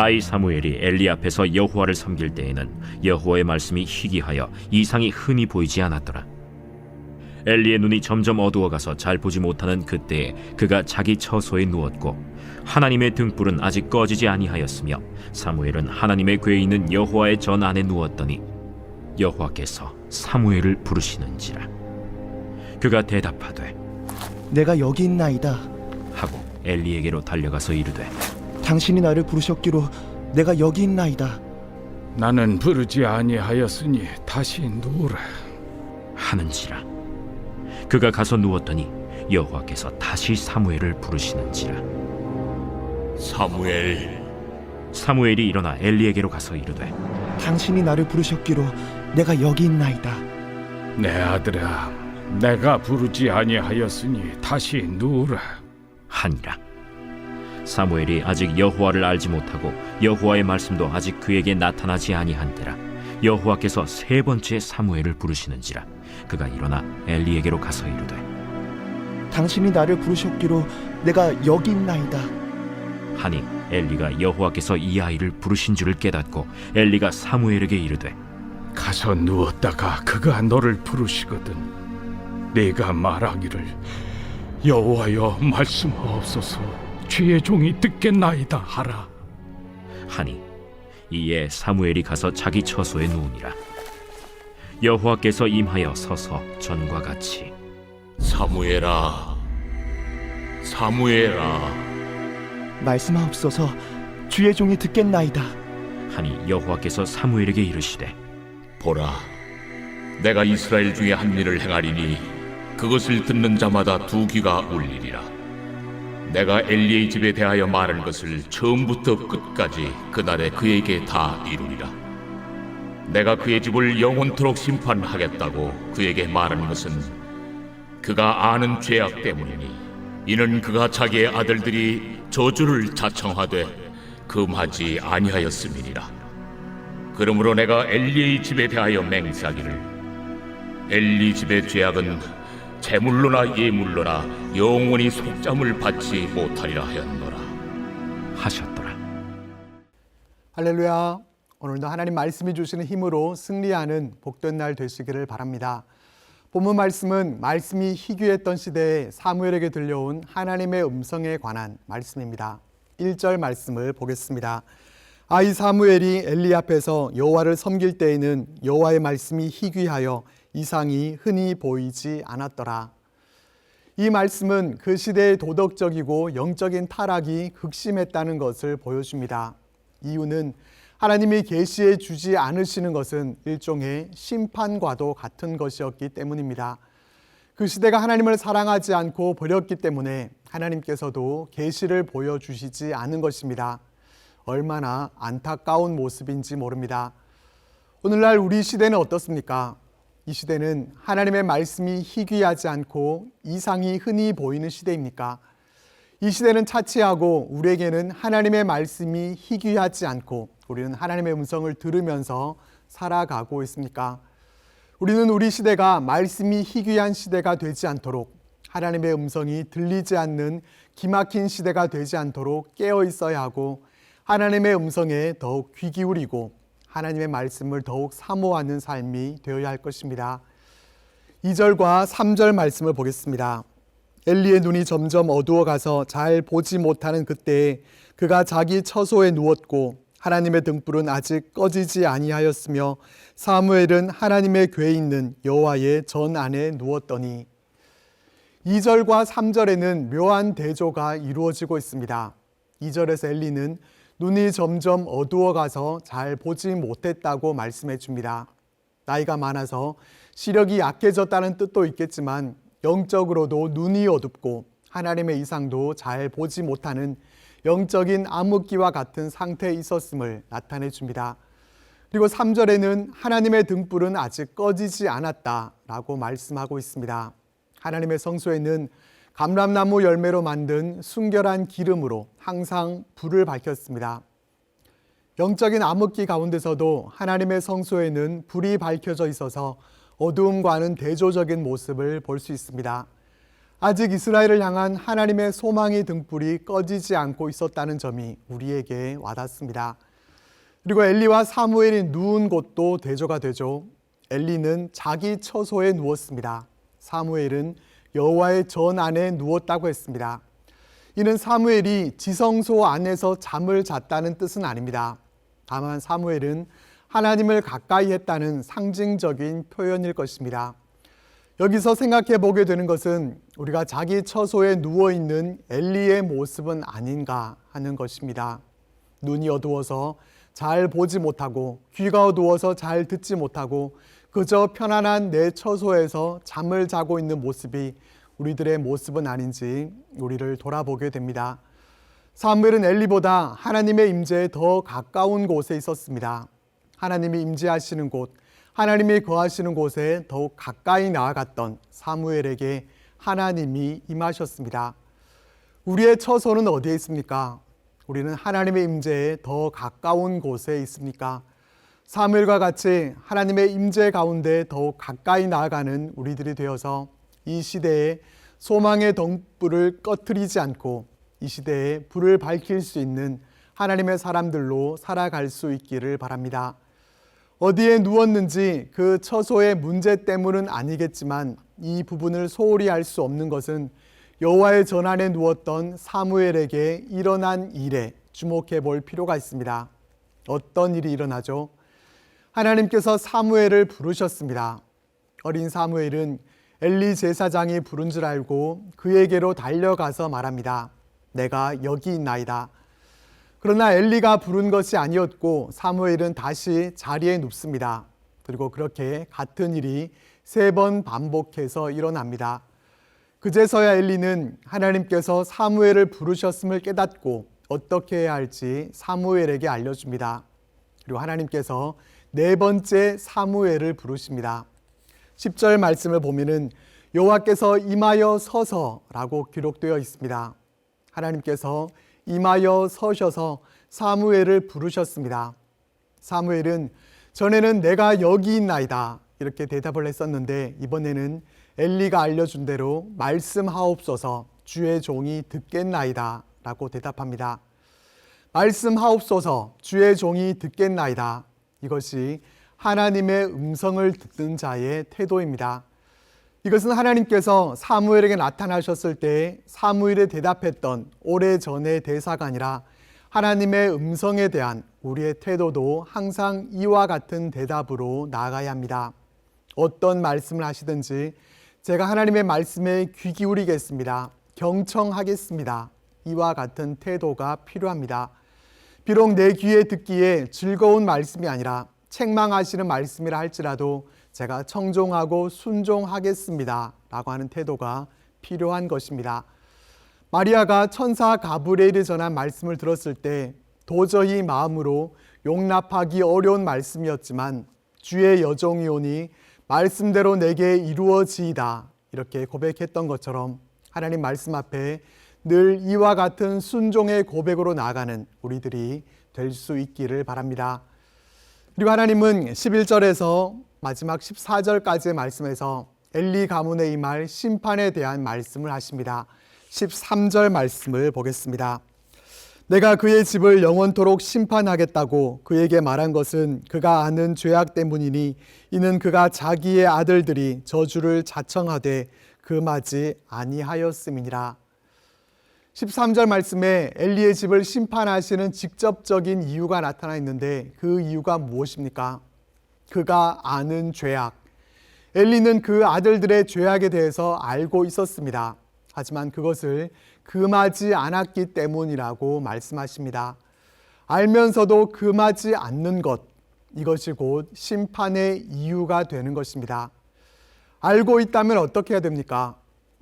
아이 사무엘이 엘리 앞에서 여호와를 섬길 때에는 여호와의 말씀이 희귀하여 이상이 흔히 보이지 않았더라. 엘리의 눈이 점점 어두워가서 잘 보지 못하는 그때에 그가 자기 처소에 누웠고 하나님의 등불은 아직 꺼지지 아니하였으며 사무엘은 하나님의 궤에 있는 여호와의 전 안에 누웠더니 여호와께서 사무엘을 부르시는지라. 그가 대답하되 내가 여기 있나이다. 하고 엘리에게로 달려가서 이르되 당신이 나를 부르셨기로 내가 여기 있나이다. 나는 부르지 아니하였으니 다시 누우라 하는지라. 그가 가서 누웠더니 여호와께서 다시 사무엘을 부르시는지라. 사무엘이 일어나 엘리에게로 가서 이르되 당신이 나를 부르셨기로 내가 여기 있나이다. 내 아들아, 내가 부르지 아니하였으니 다시 누우라 하니라. 사무엘이 아직 여호와를 알지 못하고 여호와의 말씀도 아직 그에게 나타나지 아니한 때라 여호와께서 세 번째 사무엘을 부르시는지라. 그가 일어나 엘리에게로 가서 이르되 당신이 나를 부르셨기로 내가 여기 있나이다. 하니 엘리가 여호와께서 이 아이를 부르신 줄을 깨닫고 엘리가 사무엘에게 이르되 가서 누웠다가 그가 너를 부르시거든 네가 말하기를 여호와여 말씀하옵소서 주의 종이 듣겠나이다 하라 하니 이에 사무엘이 가서 자기 처소에 누우니라. 여호와께서 임하여 서서 전과 같이 사무엘아, 말씀하옵소서 주의 종이 듣겠나이다. 하니 여호와께서 사무엘에게 이르시되 보라, 내가 이스라엘 중에 한 일을 행하리니 그것을 듣는 자마다 두 귀가 울리리라. 내가 엘리의 집에 대하여 말한 것을 처음부터 끝까지 그날에 그에게 다 이루리라. 내가 그의 집을 영원토록 심판하겠다고 그에게 말한 것은 그가 아는 죄악 때문이니 이는 그가 자기의 아들들이 저주를 자청하되 금하지 아니하였음이니라. 그러므로 내가 엘리의 집에 대하여 맹세하기를 엘리 집의 죄악은 제물로나 예물로나 영원히 속잠을 받지 못하리라 하였노라 하셨더라. 할렐루야. 오늘도 하나님 말씀이 주시는 힘으로 승리하는 복된 날 되시기를 바랍니다. 본문 말씀은 말씀이 희귀했던 시대에 사무엘에게 들려온 하나님의 음성에 관한 말씀입니다. 1절 말씀을 보겠습니다. 아이 사무엘이 엘리 앞에서 여호와를 섬길 때에는 여호와의 말씀이 희귀하여 이상이 흔히 보이지 않았더라. 이 말씀은 그 시대의 도덕적이고 영적인 타락이 극심했다는 것을 보여줍니다. 이유는 하나님이 계시해 주지 않으시는 것은 일종의 심판과도 같은 것이었기 때문입니다. 그 시대가 하나님을 사랑하지 않고 버렸기 때문에 하나님께서도 계시를 보여주시지 않은 것입니다. 얼마나 안타까운 모습인지 모릅니다. 오늘날 우리 시대는 어떻습니까? 이 시대는 하나님의 말씀이 희귀하지 않고 이상이 흔히 보이는 시대입니까? 이 시대는 차치하고 우리에게는 하나님의 말씀이 희귀하지 않고 우리는 하나님의 음성을 들으면서 살아가고 있습니까? 우리는 우리 시대가 말씀이 희귀한 시대가 되지 않도록 하나님의 음성이 들리지 않는 기막힌 시대가 되지 않도록 깨어 있어야 하고 하나님의 음성에 더욱 귀 기울이고 하나님의 말씀을 더욱 사모하는 삶이 되어야 할 것입니다. 2절과 3절 말씀을 보겠습니다. 엘리의 눈이 점점 어두워가서 잘 보지 못하는 그때에 그가 자기 처소에 누웠고 하나님의 등불은 아직 꺼지지 아니하였으며 사무엘은 하나님의 궤에 있는 여호와의 전 안에 누웠더니 2절과 3절에는 묘한 대조가 이루어지고 있습니다. 2절에서 엘리는 눈이 점점 어두워가서 잘 보지 못했다고 말씀해 줍니다. 나이가 많아서 시력이 약해졌다는 뜻도 있겠지만 영적으로도 눈이 어둡고 하나님의 이상도 잘 보지 못하는 영적인 암흑기와 같은 상태에 있었음을 나타내 줍니다. 그리고 3절에는 하나님의 등불은 아직 꺼지지 않았다라고 말씀하고 있습니다. 하나님의 성소에는 감람나무 열매로 만든 순결한 기름으로 항상 불을 밝혔습니다. 영적인 암흑기 가운데서도 하나님의 성소에는 불이 밝혀져 있어서 어두움과는 대조적인 모습을 볼 수 있습니다. 아직 이스라엘을 향한 하나님의 소망의 등불이 꺼지지 않고 있었다는 점이 우리에게 와닿습니다. 그리고 엘리와 사무엘이 누운 곳도 대조가 되죠. 엘리는 자기 처소에 누웠습니다. 사무엘은 여호와의 전 안에 누웠다고 했습니다. 이는 사무엘이 지성소 안에서 잠을 잤다는 뜻은 아닙니다. 다만 사무엘은 하나님을 가까이 했다는 상징적인 표현일 것입니다. 여기서 생각해 보게 되는 것은 우리가 자기 처소에 누워있는 엘리의 모습은 아닌가 하는 것입니다. 눈이 어두워서 잘 보지 못하고 귀가 어두워서 잘 듣지 못하고 그저 편안한 내 처소에서 잠을 자고 있는 모습이 우리들의 모습은 아닌지 우리를 돌아보게 됩니다. 사무엘은 엘리보다 하나님의 임재에 더 가까운 곳에 있었습니다. 하나님이 임재하시는 곳, 하나님이 거하시는 곳에 더욱 가까이 나아갔던 사무엘에게 하나님이 임하셨습니다. 우리의 처소는 어디에 있습니까? 우리는 하나님의 임재에 더 가까운 곳에 있습니까? 사무엘과 같이 하나님의 임재 가운데 더욱 가까이 나아가는 우리들이 되어서 이 시대에 소망의 덩불을 꺼트리지 않고 이 시대에 불을 밝힐 수 있는 하나님의 사람들로 살아갈 수 있기를 바랍니다. 어디에 누웠는지 그 처소의 문제 때문은 아니겠지만 이 부분을 소홀히 알 수 없는 것은 여호와의 전안에 누웠던 사무엘에게 일어난 일에 주목해 볼 필요가 있습니다. 어떤 일이 일어나죠? 하나님께서 사무엘을 부르셨습니다. 어린 사무엘은 엘리 제사장이 부른 줄 알고 그에게로 달려가서 말합니다. 내가 여기 있나이다. 그러나 엘리가 부른 것이 아니었고 사무엘은 다시 자리에 눕습니다. 그리고 그렇게 같은 일이 3번 반복해서 일어납니다. 그제서야 엘리는 하나님께서 사무엘을 부르셨음을 깨닫고 어떻게 해야 할지 사무엘에게 알려줍니다. 그리고 하나님께서 4번째 사무엘을 부르십니다. 10절 말씀을 보면은 여호와께서 임하여 서서라고 기록되어 있습니다. 하나님께서 임하여 서셔서 사무엘을 부르셨습니다. 사무엘은 전에는 내가 여기 있나이다 이렇게 대답을 했었는데 이번에는 엘리가 알려준 대로 말씀하옵소서 주의 종이 듣겠나이다 라고 대답합니다. 말씀하옵소서 주의 종이 듣겠나이다. 이것이 하나님의 음성을 듣는 자의 태도입니다. 이것은 하나님께서 사무엘에게 나타나셨을 때 사무엘에 대답했던 오래전의 대사가 아니라 하나님의 음성에 대한 우리의 태도도 항상 이와 같은 대답으로 나아가야 합니다. 어떤 말씀을 하시든지 제가 하나님의 말씀에 귀 기울이겠습니다. 경청하겠습니다. 이와 같은 태도가 필요합니다. 비록 내 귀에 듣기에 즐거운 말씀이 아니라 책망하시는 말씀이라 할지라도 제가 청종하고 순종하겠습니다 라고 하는 태도가 필요한 것입니다. 마리아가 천사 가브리엘이 전한 말씀을 들었을 때 도저히 마음으로 용납하기 어려운 말씀이었지만 주의 여종이오니 말씀대로 내게 이루어지이다 이렇게 고백했던 것처럼 하나님 말씀 앞에 늘 이와 같은 순종의 고백으로 나아가는 우리들이 될 수 있기를 바랍니다. 그리고 하나님은 11절에서 마지막 14절까지의 말씀에서 엘리 가문에 임할 심판에 대한 말씀을 하십니다. 13절 말씀을 보겠습니다. 내가 그의 집을 영원토록 심판하겠다고 그에게 말한 것은 그가 아는 죄악 때문이니 이는 그가 자기의 아들들이 저주를 자청하되 금하지 아니하였음이니라. 13절 말씀에 엘리의 집을 심판하시는 직접적인 이유가 나타나 있는데 그 이유가 무엇입니까? 그가 아는 죄악. 엘리는 그 아들들의 죄악에 대해서 알고 있었습니다. 하지만 그것을 금하지 않았기 때문이라고 말씀하십니다. 알면서도 금하지 않는 것, 이것이 곧 심판의 이유가 되는 것입니다. 알고 있다면 어떻게 해야 됩니까?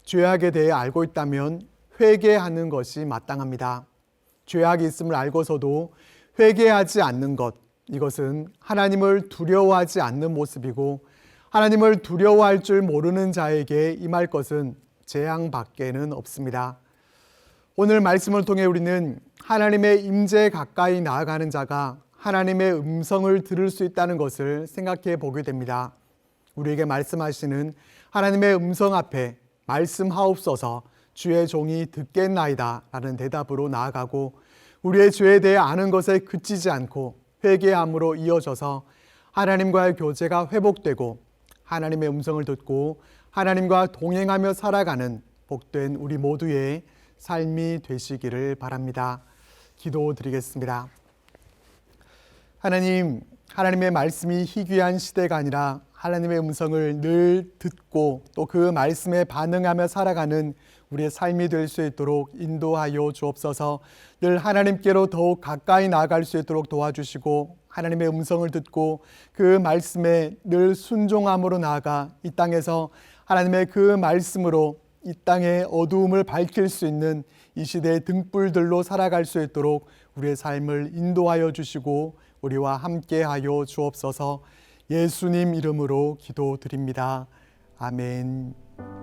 죄악에 대해 알고 있다면 회개하는 것이 마땅합니다. 죄악이 있음을 알고서도 회개하지 않는 것, 이것은 하나님을 두려워하지 않는 모습이고 하나님을 두려워할 줄 모르는 자에게 임할 것은 재앙밖에는 없습니다. 오늘 말씀을 통해 우리는 하나님의 임재에 가까이 나아가는 자가 하나님의 음성을 들을 수 있다는 것을 생각해 보게 됩니다. 우리에게 말씀하시는 하나님의 음성 앞에 말씀하옵소서. 주의 종이 듣겠나이다 라는 대답으로 나아가고 우리의 죄에 대해 아는 것에 그치지 않고 회개함으로 이어져서 하나님과의 교제가 회복되고 하나님의 음성을 듣고 하나님과 동행하며 살아가는 복된 우리 모두의 삶이 되시기를 바랍니다. 기도드리겠습니다. 하나님의 말씀이 희귀한 시대가 아니라 하나님의 음성을 늘 듣고 또 그 말씀에 반응하며 살아가는 우리의 삶이 될 수 있도록 인도하여 주옵소서. 늘 하나님께로 더욱 가까이 나아갈 수 있도록 도와주시고 하나님의 음성을 듣고 그 말씀에 늘 순종함으로 나아가 이 땅에서 하나님의 그 말씀으로 이 땅의 어두움을 밝힐 수 있는 이 시대의 등불들로 살아갈 수 있도록 우리의 삶을 인도하여 주시고 우리와 함께하여 주옵소서. 예수님 이름으로 기도드립니다. 아멘.